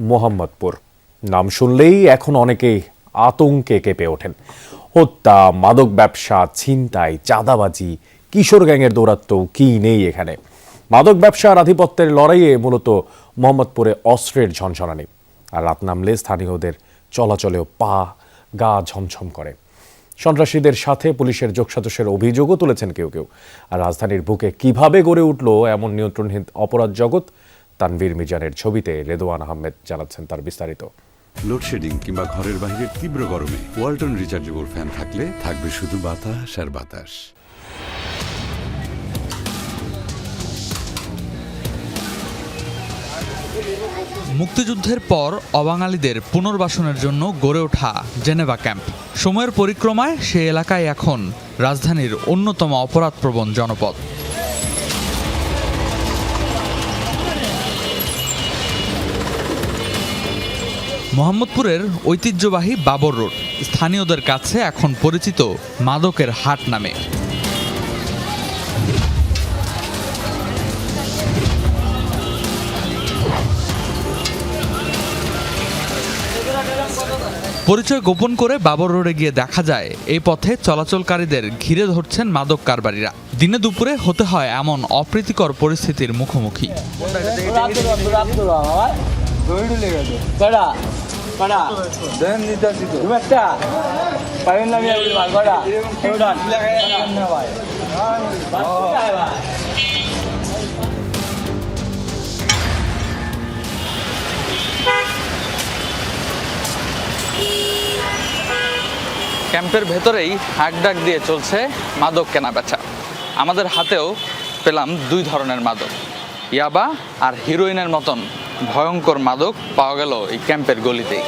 মোহাম্মদপুর নাম শুনলেই এখন অনেকেই আতঙ্কে কেঁপে ওঠেন। হত্যা, মাদক ব্যবসা, ছিনতাই, চাঁদাবাজি, কিশোর গ্যাংয়ের দৌরাত্ম্য কি নেই এখানে। মাদক ব্যবসার আধিপত্যের লড়াইয়ে মূলত মোহাম্মদপুরে অস্ত্রের ঝনঝনানি, আর রাত নামলে স্থানীয়দের চলাচলেও গা ঝমঝম করে। সন্ত্রাসীদের সাথে পুলিশের যোগসাজশের অভিযোগও তুলেছেন কেউ কেউ। আর রাজধানীর বুকে কিভাবে গড়ে উঠল এমন নিয়ন্ত্রণহীন অপরাধ জগৎ, তানভীর মিজানের ছবিতে রেদওয়ান আহমেদ জানাচ্ছেন তার বিস্তারিত। লোডশেডিং কিংবা ঘরের বাইরের তীব্র গরমে ওয়ালটন রিচার্জেবল ফ্যান থাকলে থাকবে শুধু বাতাস আর বাতাস। মুক্তিযুদ্ধের পর অবাঙালিদের পুনর্বাসনের জন্য গড়ে ওঠা জেনেভা ক্যাম্প। সময়ের পরিক্রমায় সে এলাকায় এখন রাজধানীর অন্যতম অপরাধপ্রবণ জনপদ। মোহাম্মদপুরের ঐতিহ্যবাহী বাবর রোড স্থানীয়দের কাছে এখন পরিচিত মাদকের হাট নামে। পরিচয় গোপন করে বাবর রোডে গিয়ে দেখা যায় এই পথে চলাচলকারীদের ঘিরে ধরছেন মাদক কারবারিরা। দিনে দুপুরে হতে হয় এমন অপ্রীতিকর পরিস্থিতির মুখোমুখি। ক্যাম্পের ভেতরেই হাঁকডাক দিয়ে চলছে মাদক কেনাবেচা। আমাদের হাতেও পেলাম দুই ধরনের মাদক, ইয়াবা আর হিরোইনের মতন ভয়ঙ্কর মাদক পাওয়া গেল এই ক্যাম্পের গলিতেই।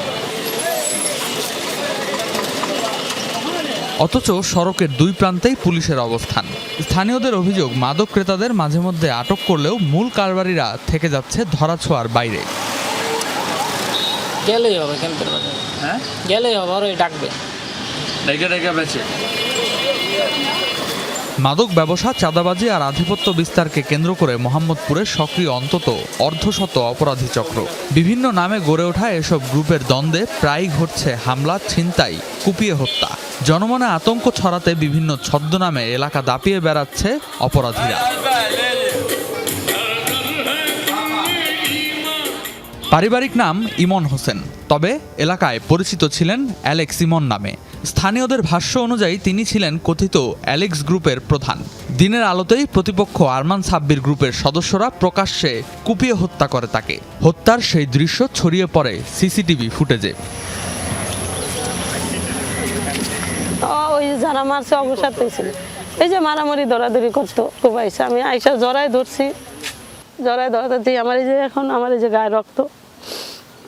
অথচ সড়কের দুই প্রান্তেই পুলিশের অবস্থান। স্থানীয়দের অভিযোগ, মাদক ক্রেতাদের মাঝে মধ্যে আটক করলেও মূল কারবারিরা থেকে যাচ্ছে ধরাছোঁয়ার বাইরে। গেলেই হবে ক্যাম্পের বাজারে, হ্যাঁ গেলেই হবে, আর ওই ডাকবে মাদক ব্যবসা, চাঁদাবাজি আর আধিপত্য বিস্তারকে কেন্দ্র করে মোহাম্মদপুরে সক্রিয় অন্তত অর্ধশত অপরাধী চক্র। বিভিন্ন নামে গড়ে ওঠা এসব গ্রুপের দ্বন্দ্বে প্রায়ই ঘটছে হামলা, ছিনতাই, কুপিয়ে হত্যা। জনমনে আতঙ্ক ছড়াতে বিভিন্ন ছদ্মনামে এলাকা দাপিয়ে বেড়াচ্ছে অপরাধীরা। পারিবারিক নাম ইমন হোসেন, তবে এলাকায় পরিচিত ছিলেন অ্যালেক্স ইমন নামে। স্থানীয়দের ভাষ্য অনুযায়ী তিনি ছিলেন কথিত অ্যালেক্স গ্রুপের প্রধান। দিনের আলোতেই প্রতিপক্ষ আরমান সাব্বির গ্রুপের সদস্যরা প্রকাশ্যে কুপিয়ে হত্যা করে তাকে। হত্যার সেই দৃশ্য ছড়িয়ে পড়ে সিসিটিভি ফুটেজে। ওই যারা মারছে অবসাতে ছিল, এই যে মারামারি দরাদরি করতো, খুব আইসা আমি আইসা জড়াই ধরছি, জড়াই ধরাতে দিই আমার এই যে এখন আমার এই যে গায়ে রক্ত,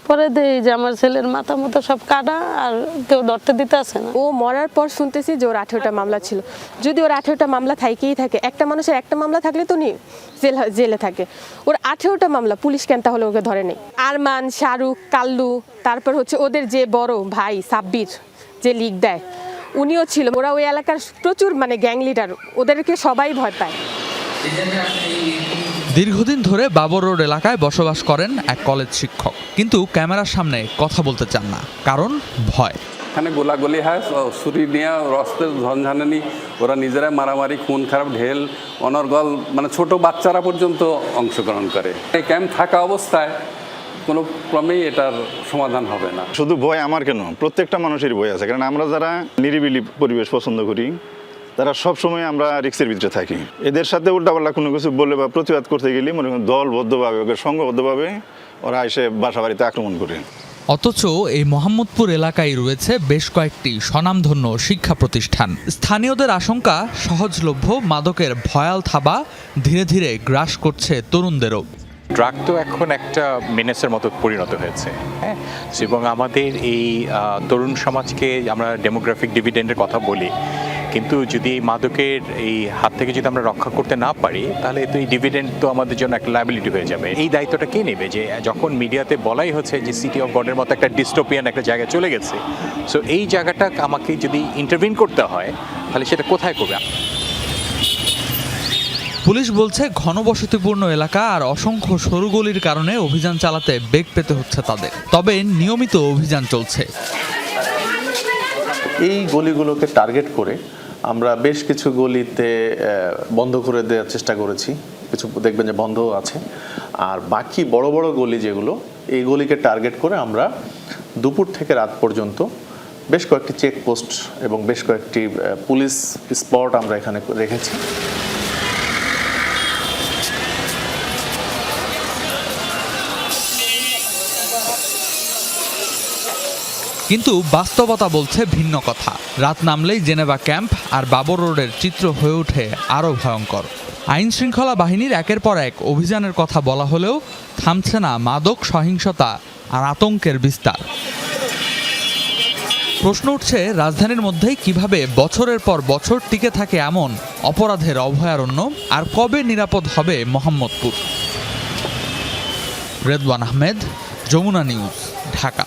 পরে দেই যে আমার ছেলের মাথা মতো সব কাটা, আর কেউ ধরতে দিতে আসে না। ও মরার পর শুনতেছি যে ওর 18টা মামলা ছিল। যদি ওর 18টা মামলা থাকেই থাকে, একটা মানুষের একটা মামলা থাকলে তো উনি জেলে থাকে, ওর 18টা মামলা পুলিশ কেন তাহলে ওকে ধরে নেই? আরমান, শাহরুখ, কাল্লু, তারপর হচ্ছে ওদের যে বড় ভাই সাব্বির যে লিগ দেয়, উনিও ছিল। ওরা ওই এলাকার প্রচুর গ্যাং লিডার, ওদেরকে সবাই ভয় পায়। দীর্ঘদিন ধরে বাবর রোড এলাকায় বসবাস করেন এক কলেজ শিক্ষক, কিন্তু ক্যামেরার সামনে কথা বলতে চান না, কারণ ভয়। এখানে গোলাগুলি হয়, ছুরি নিয়ে রক্তের ঝনঝনানি, ওরা নিজেরাই মারামারি, খুন খারাপ, ঢেল, অনর্গল, ছোট বাচ্চারা পর্যন্ত অংশগ্রহণ করে। এই ক্যাম্প থাকা অবস্থায় কোনো ক্রমেই এটার সমাধান হবে না। শুধু ভয় আমার কেন, প্রত্যেকটা মানুষেরই ভয় আছে, কারণ আমরা যারা নিরিবিলি পরিবেশ পছন্দ করি তারা সবসময় আমরা রিস্কের ভিতরে থাকি। এদের সাথে উল্টাপাল্টা কোনো কিছু বলে বা প্রতিবাদ করতে গেলে মনে করেন দলবদ্ধভাবে, সংঘবদ্ধভাবে ওরা এসে বাসা বাড়িতে আক্রমণ করে। অথচ এই মোহাম্মদপুর এলাকায় রয়েছে বেশ কয়েকটি স্বনামধন্য শিক্ষা প্রতিষ্ঠান। স্থানীয়দের আশঙ্কা, সহজলভ্য মাদকের ভয়াল থাবা ধীরে ধীরে গ্রাস করছে তরুণদেরও। ড্রাগ তো এখন একটা মেনেসের মতো পরিণত হয়েছে, হ্যাঁ, এবং আমাদের এই তরুণ সমাজকে আমরা ডেমোগ্রাফিক ডিভিডেন্ডের কথা বলি, কিন্তু যদি এই মাদকের এই হাত থেকে যদি আমরা রক্ষা করতে না পারি, তাহলে তো এই ডিভিডেন্ড তো আমাদের জন্য একটা লায়াবিলিটি হয়ে যাবে। এই দায়িত্বটা কে নেবে? যে যখন মিডিয়াতে বলাই হচ্ছে যে সিটি অফ গডের মতো একটা ডিস্টোপিয়ান একটা জায়গায় চলে গেছে, সো এই জায়গাটা আমাকে যদি ইন্টারভিন করতে হয়, তাহলে সেটা কোথায় করবে? পুলিশ বলছে ঘনবসতিপূর্ণ এলাকা আর অসংখ্য সরু গলির কারণে অভিযান চালাতে বেগ পেতে হচ্ছে তাদের। তবে নিয়মিত অভিযান চলছে। এই গলিগুলোকে টার্গেট করে আমরা বেশ কিছু গলিতে বন্ধ করে দেওয়ার চেষ্টা করেছি, কিছু দেখবেন যে বন্ধ আছে। আর বাকি বড় বড় গলি যেগুলো, এই গলিকে টার্গেট করে আমরা দুপুর থেকে রাত পর্যন্ত বেশ কয়েকটি চেকপোস্ট এবং বেশ কয়েকটি পুলিশ স্পট আমরা এখানে রেখেছি। কিন্তু বাস্তবতা বলছে ভিন্ন কথা। রাত নামলেই জেনেভা ক্যাম্প আর বাবর রোডের চিত্র হয়ে ওঠে আরও ভয়ঙ্কর। আইন শৃঙ্খলা বাহিনীর একের পর এক অভিযানের কথা বলা হলেও থামছে না মাদক সহিংসতা আর আতঙ্কের বিস্তার। প্রশ্ন উঠছে, রাজধানীর মধ্যেই কিভাবে বছরের পর বছর টিকে থাকে এমন অপরাধের অভয়ারণ্য, আর কবে নিরাপদ হবে মোহাম্মদপুর? রেদওয়ান আহমেদ, যমুনা নিউজ, ঢাকা।